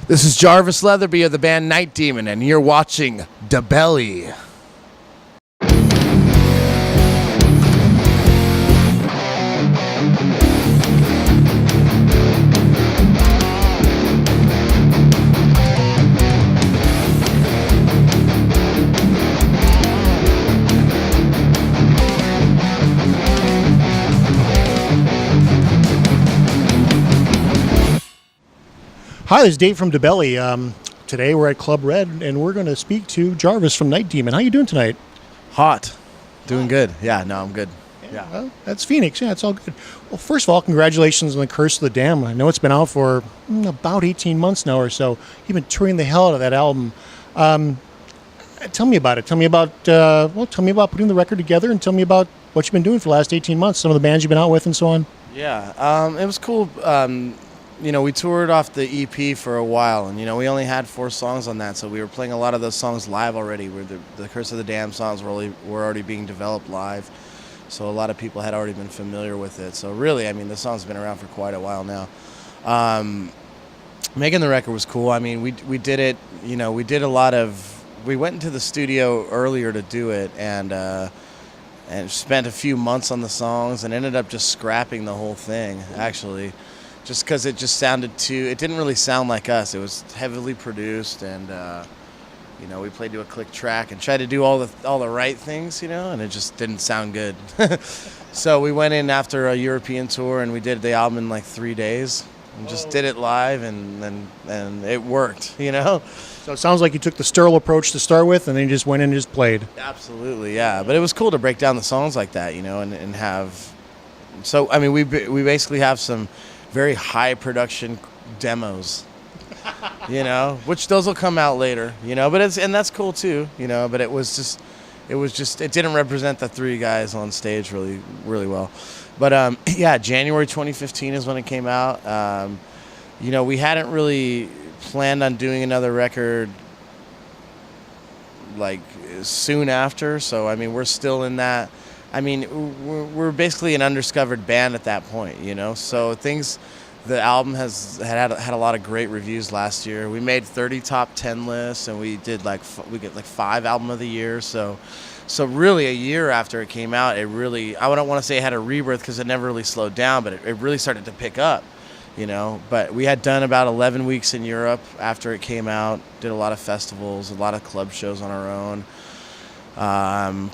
This is Jarvis Leatherby of the band Night Demon, and you're watching DaBelly. Hi, this is Dave from DaBelly. Today we're at Club Red, and we're going to speak to Jarvis from Night Demon. How you doing tonight? Hot. Doing good. Yeah, no, I'm good. Yeah. Well, that's Phoenix. Yeah, it's all good. Well, first of all, congratulations on The Curse of the Dam. I know it's been out for about 18 months now or so. You've been touring the hell out of that album. Tell me about it. Tell me about putting the record together, and tell me about what you've been doing for the last 18 months, some of the bands you've been out with and so on. Yeah, it was cool. We toured off the EP for a while, and, we only had 4 songs on that, so we were playing a lot of those songs live already, where the Curse of the Dam songs were already being developed live, so a lot of people had already been familiar with it. So really, the song's been around for quite a while now. Making the record was cool. We did it, we went into the studio earlier to do it, and spent a few months on the songs, and ended up just scrapping the whole thing, actually. Just because it didn't really sound like us. It was heavily produced, and we played to a click track and tried to do all the right things, and it just didn't sound good. So we went in after a European tour, and we did the album in like 3 days, and just did it live, and it worked, So it sounds like you took the sterile approach to start with, and then you just went in and just played. Absolutely, yeah. But it was cool to break down the songs like that, and have. So we basically have some very high production demos, which those will come out later, but that's cool too, but it didn't represent the 3 guys on stage really, really well. But January 2015 is when it came out. We hadn't really planned on doing another record like soon after, so we're still in that. We're basically an undiscovered band at that point, So the album had a lot of great reviews last year. We made 30 top 10 lists, and we get 5 album of the year. So really, a year after it came out, I don't want to say it had a rebirth because it never really slowed down, but it really started to pick up, But we had done about 11 weeks in Europe after it came out. Did a lot of festivals, a lot of club shows on our own.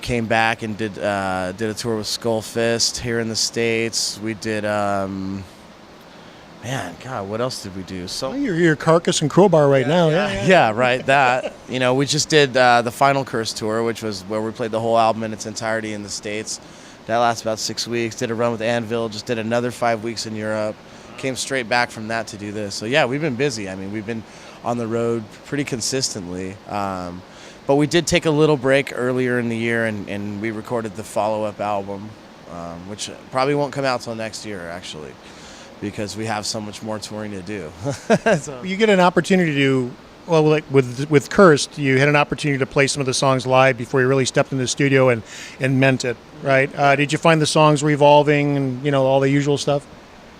Came back and did a tour with Skull Fist here in the States. We did, what else did we do? So you're Carcass and Crowbar right now. Yeah, right. That we just did the Final Curse tour, which was where we played the whole album in its entirety in the States. That lasted about 6 weeks. Did a run with Anvil. Just did another 5 weeks in Europe. Came straight back from that to do this. So yeah, we've been busy. We've been on the road pretty consistently. But we did take a little break earlier in the year, and we recorded the follow-up album, which probably won't come out till next year, actually, because we have so much more touring to do. So. You get an opportunity to, with Cursed, you had an opportunity to play some of the songs live before you really stepped into the studio and meant it, right? Did you find the songs were evolving and, all the usual stuff?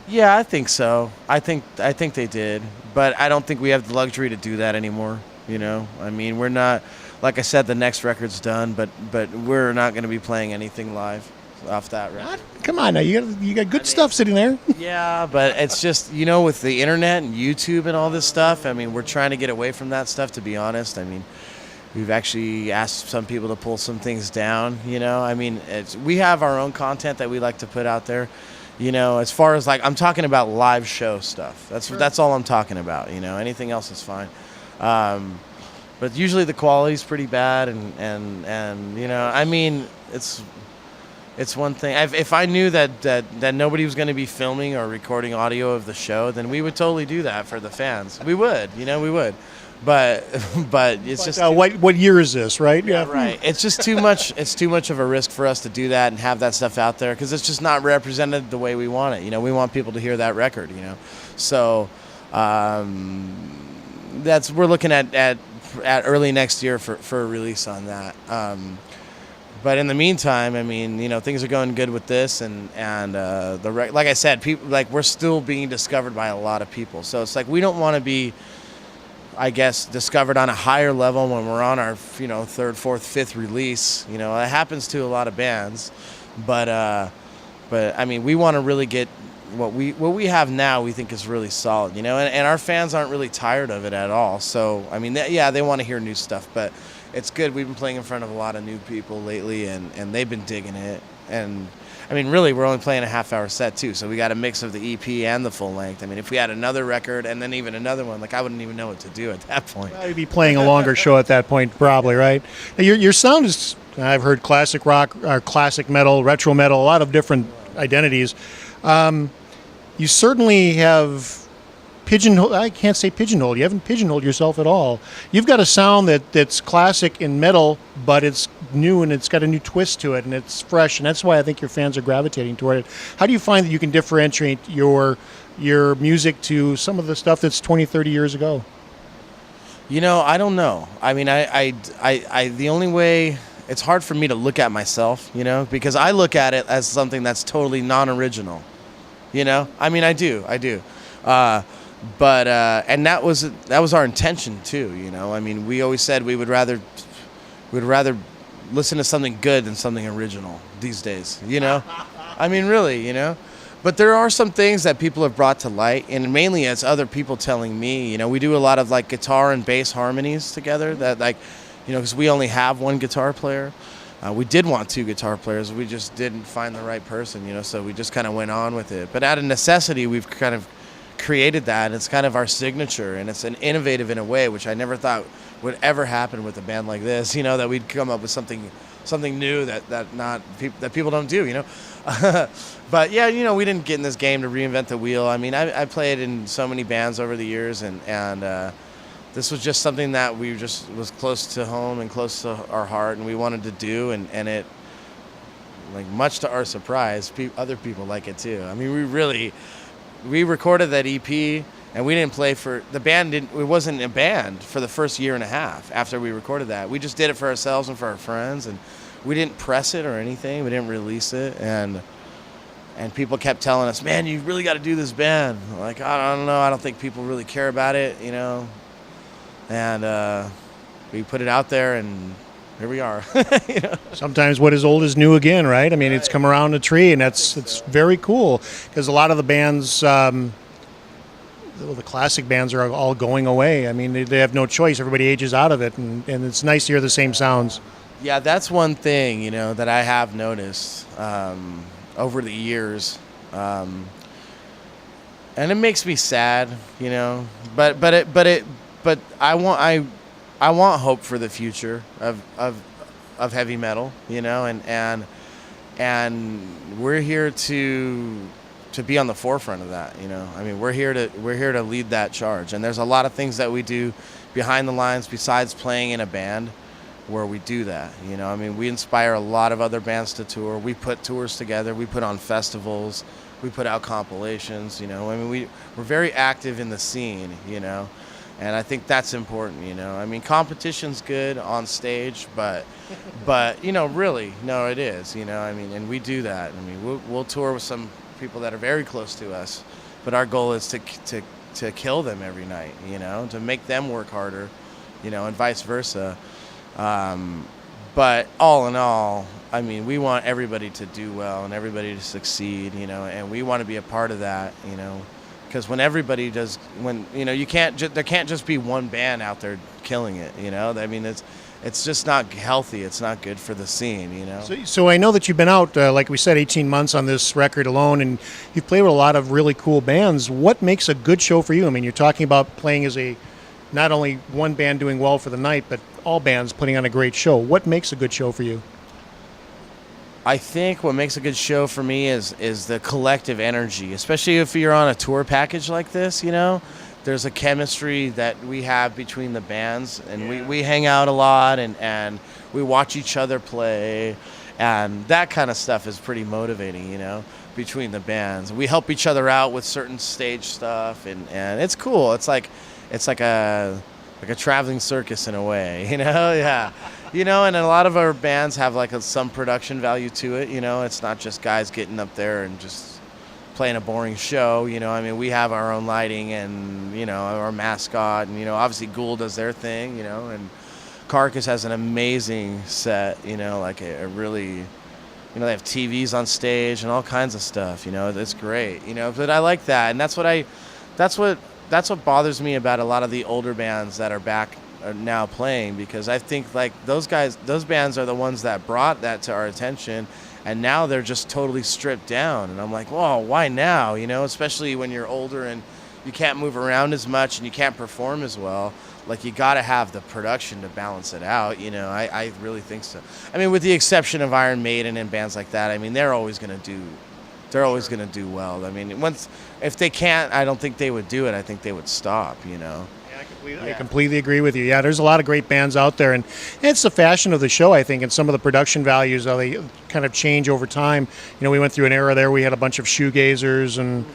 Yeah, I think so. I think they did, but I don't think we have the luxury to do that anymore, We're not... Like I said, the next record's done, but we're not going to be playing anything live off that record. What? Come on now, you got good stuff sitting there. Yeah, but it's just, with the internet and YouTube and all this stuff, we're trying to get away from that stuff, to be honest. We've actually asked some people to pull some things down, we have our own content that we like to put out there, as far as I'm talking about live show stuff. That's all I'm talking about, anything else is fine. But usually the quality's pretty bad, and it's one thing. If I knew that nobody was going to be filming or recording audio of the show, then we would totally do that for the fans. We would, we would. But it's just what year is this, right? Yeah, right. It's just too much. It's too much of a risk for us to do that and have that stuff out there because it's just not represented the way we want it. We want people to hear that record. So we're looking at early next year for a release on that. But in the meantime, things are going good with this, and like I said, people we're still being discovered by a lot of people. So it's we don't want to be I guess, discovered on a higher level when we're on our, third, fourth, fifth release. That happens to a lot of bands, but I mean, we want to really get what we have now. We think is really solid, and our fans aren't really tired of it at all. So I mean, they want to hear new stuff, but it's good. We've been playing in front of a lot of new people lately, and they've been digging it. And I mean, really, we're only playing a half-hour set too, so we got a mix of the EP and the full length. I mean, if we had another record and then even another one, I wouldn't even know what to do at that point. Well, you'd be playing a longer show at that point, probably, right? Now, your sound is, I've heard classic rock, or classic metal, retro metal, a lot of different identities. You certainly have pigeonholed. I can't say pigeonholed. You haven't pigeonholed yourself at all. You've got a sound that's classic in metal, but it's new and it's got a new twist to it and it's fresh, and that's why I think your fans are gravitating toward it. How do you find that you can differentiate your music to some of the stuff that's 20, 30 years ago? I don't know. I mean, I the only way, it's hard for me to look at myself, because I look at it as something that's totally non-original. I mean, I do. But and that was our intention too. I mean, we always said we'd rather listen to something good than something original these days. I mean, really. But there are some things that people have brought to light, and mainly as other people telling me. We do a lot of guitar and bass harmonies together. That because we only have one guitar player. We did want two guitar players. We just didn't find the right person, so we just kind of went on with it. But out of necessity, we've kind of created that, and it's kind of our signature, and it's an innovative in a way, which I never thought would ever happen with a band like this, that we'd come up with something new that people don't do, But yeah, we didn't get in this game to reinvent the wheel. I mean, I played in so many bands over the years, and this was just something that we just was close to home and close to our heart, and we wanted to do, and it, much to our surprise, other people like it too. I mean, we recorded that EP, and we didn't play for the band. It wasn't a band for the first year and a half after we recorded that. We just did it for ourselves and for our friends, and we didn't press it or anything. We didn't release it, and people kept telling us, "Man, you really got to do this band." I don't know. I don't think people really care about it, And we put it out there, and here we are. Sometimes what is old is new again, right? I mean, It's come around a tree, and it's very cool, because a lot of the bands, the classic bands are all going away. I mean, they have no choice. Everybody ages out of it, and it's nice to hear the same sounds. Yeah, that's one thing, that I have noticed over the years. And it makes me sad, but I want hope for the future of heavy metal, and we're here to be on the forefront of that, I mean, we're here to lead that charge, and there's a lot of things that we do behind the lines besides playing in a band where we do that, I mean, we inspire a lot of other bands to tour. We put tours together, we put on festivals, we put out compilations, I mean, we're very active in the scene, and I think that's important, I mean, competition's good on stage, but really, no, it is, I mean, and we do that. I mean, we'll tour with some people that are very close to us, but our goal is to kill them every night, to make them work harder, and vice versa. But all in all, I mean, we want everybody to do well and everybody to succeed, and we want to be a part of that, because when everybody does, there can't just be one band out there killing it, I mean, it's just not healthy. It's not good for the scene, So I know that you've been out, like we said, 18 months on this record alone, and you've played with a lot of really cool bands. What makes a good show for you? I mean, you're talking about playing as not only one band doing well for the night, but all bands putting on a great show. What makes a good show for you? I think what makes a good show for me is the collective energy, especially if you're on a tour package like this, There's a chemistry that we have between the bands, and we hang out a lot, and we watch each other play, and that kind of stuff is pretty motivating, between the bands. We help each other out with certain stage stuff, and it's cool. It's like a traveling circus in a way, yeah. And a lot of our bands have some production value to it, It's not just guys getting up there and just playing a boring show. I mean, we have our own lighting and, our mascot. And, obviously Ghoul does their thing, and Carcass has an amazing set, like a really, they have TVs on stage and all kinds of stuff, it's great, but I like that. And that's what bothers me about a lot of the older bands that are back now playing, because I think like those bands are the ones that brought that to our attention, and now they're just totally stripped down. And I'm like, whoa, why now? Especially when you're older and you can't move around as much and you can't perform as well. Like, you got to have the production to balance it out. I really think so. I mean, with the exception of Iron Maiden and bands like that, I mean, they're always going to do well. I mean, if they can't, I don't think they would do it. I think they would stop, Yeah, I completely agree with you. Yeah, there's a lot of great bands out there, and it's the fashion of the show, I think, and some of the production values, how they kind of change over time. We went through an era there. We had a bunch of shoegazers, and,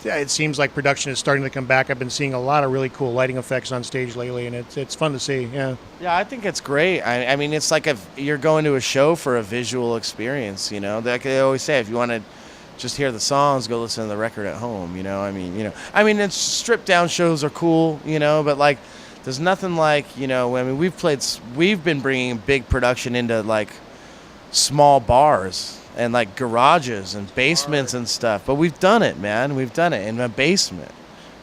it seems like production is starting to come back. I've been seeing a lot of really cool lighting effects on stage lately, and it's fun to see. Yeah. Yeah, I think it's great. I mean, it's like if you're going to a show for a visual experience. Like they always say, if you want to just hear the songs, go listen to the record at home. I mean, it's stripped down shows are cool. But like, there's nothing like I mean, we've been bringing big production into like small bars and like garages and basements and stuff, but we've done it, man. We've done it in a basement.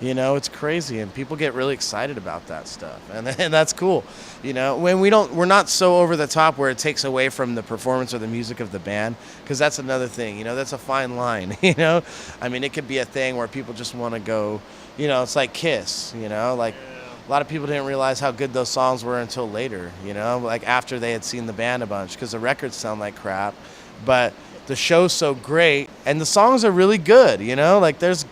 It's crazy, and people get really excited about that stuff, and that's cool. When we're not so over the top where it takes away from the performance or the music of the band, because that's another thing. That's a fine line. I mean, it could be a thing where people just want to go. It's like Kiss. Like a lot of people didn't realize how good those songs were until later. Like after they had seen the band a bunch, because the records sound like crap. But the show's so great, and the songs are really good, like there's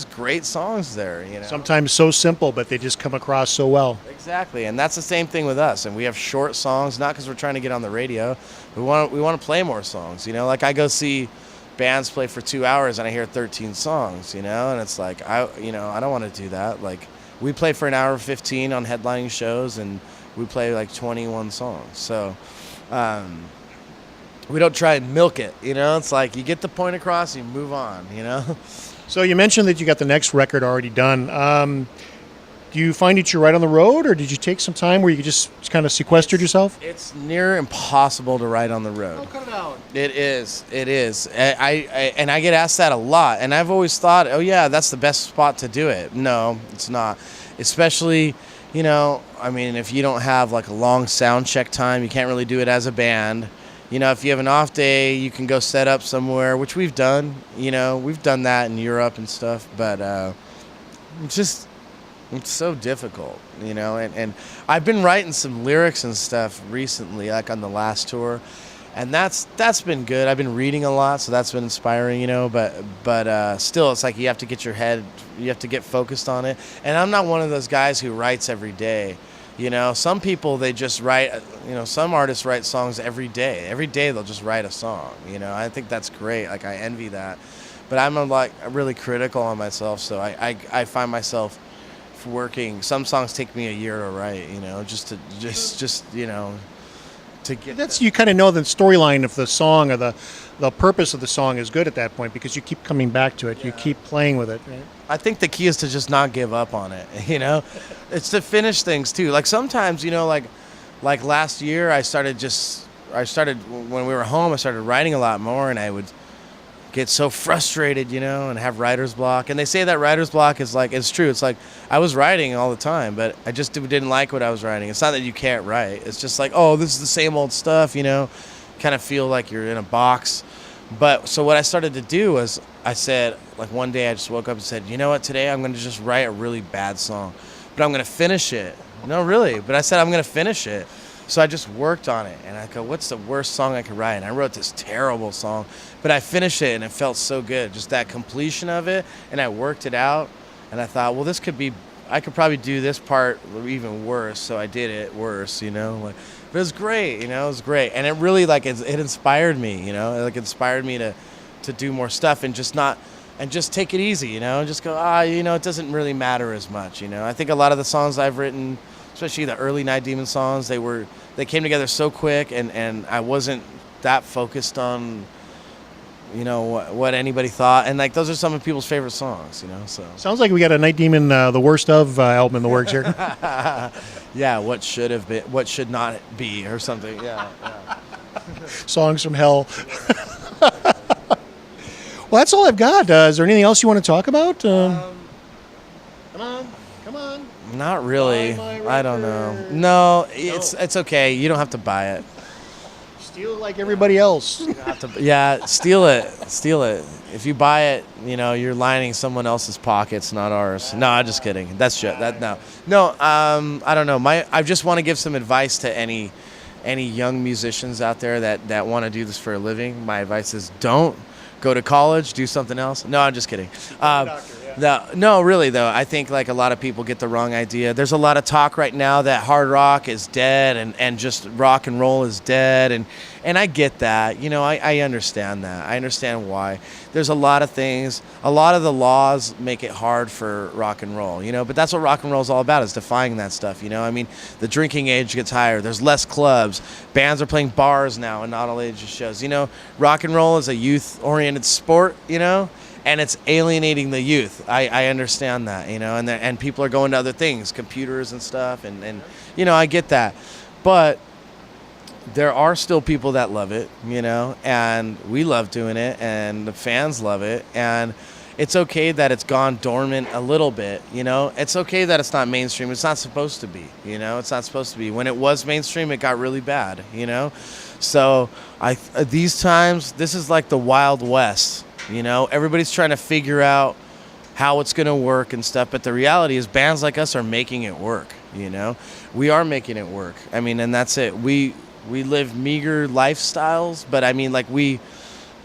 great songs there, Sometimes so simple, but they just come across so well. Exactly, and that's the same thing with us. And we have short songs, not because we're trying to get on the radio. We want to play more songs, like I go see bands play for 2 hours and I hear 13 songs, and it's like, I don't want to do that. Like, we play for an hour 15 on headlining shows, and we play like 21 songs. So, we don't try and milk it, It's like you get the point across and you move on, So you mentioned that you got the next record already done. Do you find that you're right on the road, or did you take some time where you just kind of sequestered yourself? It's near impossible to write on the road. Oh, cut it out. It is. I get asked that a lot, and I've always thought, oh yeah, that's the best spot to do it. No, it's not. Especially, I mean, if you don't have like a long sound check time, you can't really do it as a band. If you have an off day, you can go set up somewhere, which we've done. We've done that in Europe and stuff, but it's so difficult, and I've been writing some lyrics and stuff recently, like on the last tour, and that's been good. I've been reading a lot, so that's been inspiring, but still, it's like you have to get focused on it. And I'm not one of those guys who writes every day. Some people, they just write, some artists write songs every day. Every day they'll just write a song, I think that's great. Like, I envy that. But I'm really critical on myself, so I find myself working. Some songs take me a year to write, just to get. That's, you kind of know the storyline of the song, or the purpose of the song is good at that point, because you keep coming back to it. Yeah. You keep playing with it. Right? I think the key is to just not give up on it. It's to finish things too. Like sometimes, like last year, I started when we were home. I started writing a lot more, and I would get so frustrated, and have writer's block. And they say that writer's block is like, it's true. It's like I was writing all the time, but I just didn't like what I was writing. It's not that you can't write. It's just like, oh, this is the same old stuff, kind of feel like you're in a box. But so what I started to do was, I said, like one day I just woke up and said, you know what, today I'm going to just write a really bad song, but I'm going to finish it. No, really. But I said, I'm going to finish it. So I just worked on it, and I go, what's the worst song I could write? And I wrote this terrible song, but I finished it, and it felt so good, just that completion of it, and I worked it out, and I thought, well, I could probably do this part even worse, so I did it worse, but it was great, it was great, and it really, like, it inspired me, it inspired me to do more stuff, and just take it easy, and just go, it doesn't really matter as much, I think a lot of the songs I've written, especially the early Night Demon songs, they came together so quick, and I wasn't that focused on what anybody thought, and like those are some of people's favorite songs, so Sounds like we got a Night Demon, the Worst of album in the works here. yeah, what should have been, what should not be, or something. Yeah. Songs from hell. Well, that's all I've got. Is there anything else you want to talk about? Come on. Not really. Buy my I don't know. record. No, it's okay. You don't have to buy it. Steal it like everybody else. Yeah, steal it. If you buy it, you're lining someone else's pockets, not ours. No, I'm just kidding. That's just that. No. I don't know. I just want to give some advice to any young musicians out there that want to do this for a living. My advice is don't go to college, do something else. No, I'm just kidding. No, really though, I think like a lot of people get the wrong idea. There's a lot of talk right now that hard rock is dead and just rock and roll is dead, and I get that. I understand that. I understand why. There's a lot of things. A lot of the laws make it hard for rock and roll, but that's what rock and roll is all about, is defying that stuff. I mean, the drinking age gets higher. There's less clubs. Bands are playing bars now and not all ages shows. Rock and roll is a youth-oriented sport, and it's alienating the youth. I understand that, and people are going to other things, computers and stuff, and I get that. But there are still people that love it, and we love doing it, and the fans love it, and it's okay that it's gone dormant a little bit, It's okay that it's not mainstream. It's not supposed to be, It's not supposed to be. When it was mainstream, it got really bad, So these times, this is like the Wild West. Everybody's trying to figure out how it's going to work and stuff. But the reality is bands like us are making it work, We are making it work. I mean, and that's it. We live meager lifestyles, but I mean,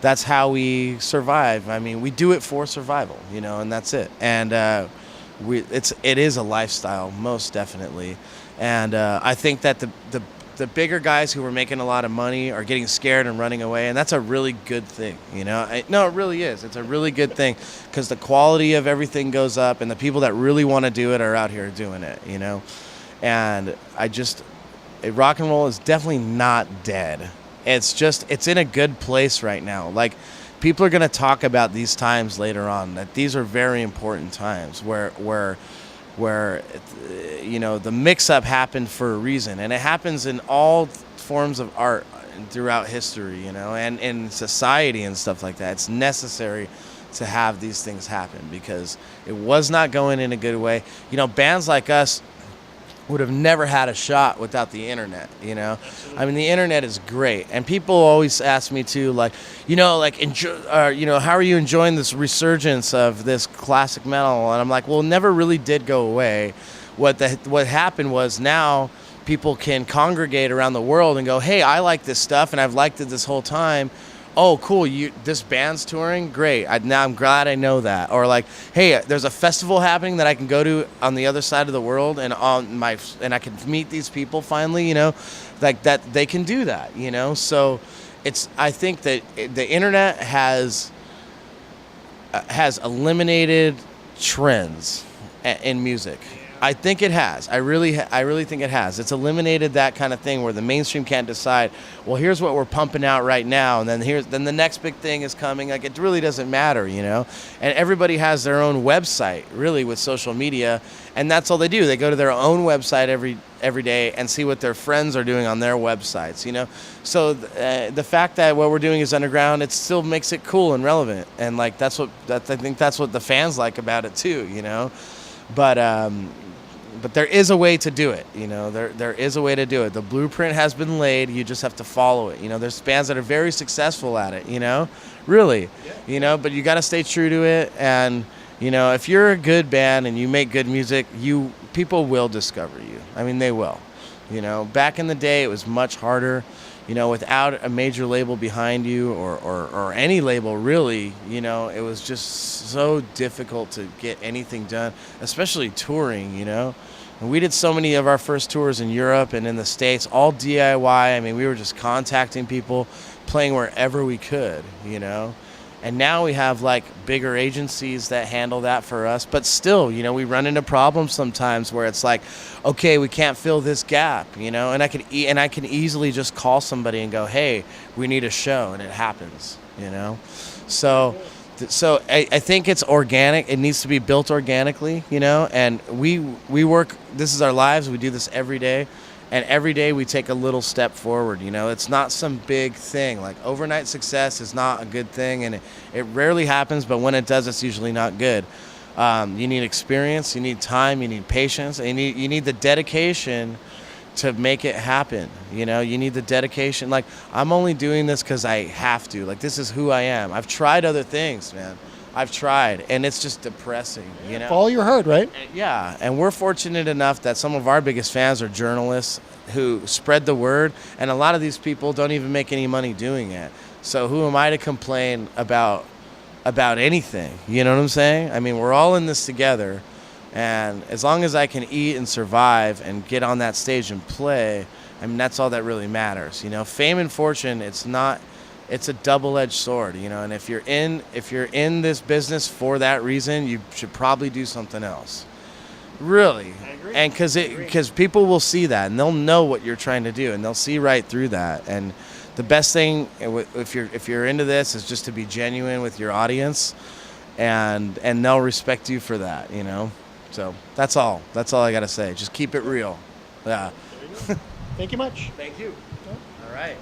that's how we survive. I mean, we do it for survival, and that's it. And it is a lifestyle, most definitely. And I think that the bigger guys who are making a lot of money are getting scared and running away, and that's a really good thing, No, it really is. It's a really good thing, because the quality of everything goes up, and the people that really want to do it are out here doing it, And rock and roll is definitely not dead. It's in a good place right now. Like, people are going to talk about these times later on, that these are very important times where the mix-up happened for a reason, and it happens in all forms of art throughout history, and in society and stuff like that. It's necessary to have these things happen, because it was not going in a good way. Bands like us would have never had a shot without the internet, I mean, the internet is great, and people always ask me too, enjoy, how are you enjoying this resurgence of this classic metal? And I'm like, well, it never really did go away. What happened was, now people can congregate around the world and go, hey, I like this stuff, and I've liked it this whole time. Oh, cool, this band's touring? Great. Now I'm glad I know that. Or like, hey, there's a festival happening that I can go to on the other side of the world, and I can meet these people finally, like that they can do that, So I think that the internet has eliminated trends in music. I think it has. I really think it has. It's eliminated that kind of thing where the mainstream can't decide, well, here's what we're pumping out right now, and then the next big thing is coming. Like, it really doesn't matter, And everybody has their own website, really, with social media, and that's all they do. They go to their own website every day and see what their friends are doing on their websites, So the fact that what we're doing is underground, it still makes it cool and relevant, and like I think that's what the fans like about it too, But there is a way to do it, There is a way to do it. The blueprint has been laid. You just have to follow it. There's bands that are very successful at it, Really, But you got to stay true to it. And if you're a good band and you make good music, people will discover you. I mean, they will. Back in the day, it was much harder. Without a major label behind you or any label really, it was just so difficult to get anything done, especially touring, And we did so many of our first tours in Europe and in the States, all DIY. I mean, we were just contacting people, playing wherever we could, And now we have like bigger agencies that handle that for us. But still, we run into problems sometimes where it's like, okay, we can't fill this gap, And I can easily just call somebody and go, hey, we need a show, and it happens, So I think it's organic. It needs to be built organically, and we work, this is our lives. We do this every day, and every day we take a little step forward. It's not some big thing. Like, overnight success is not a good thing, and it rarely happens, but when it does, it's usually not good. You need experience, you need time, you need patience, and you need the dedication to make it happen. You need the dedication. Like, I'm only doing this because I have to. Like, this is who I am. I've tried other things, man. I've tried, and it's just depressing, Follow your heart, right? Yeah, and we're fortunate enough that some of our biggest fans are journalists who spread the word, and a lot of these people don't even make any money doing it. So who am I to complain about anything? You know what I'm saying? I mean, we're all in this together. And as long as I can eat and survive and get on that stage and play, I mean, that's all that really matters. Fame and fortune, it's a double-edged sword, and if you're in this business for that reason, you should probably do something else. Really. I agree. And because people will see that, and they'll know what you're trying to do, and they'll see right through that. And the best thing, if you're into this, is just to be genuine with your audience, and they'll respect you for that, So that's all I got to say. Just keep it real. Yeah. Thank you much. Thank you. All right.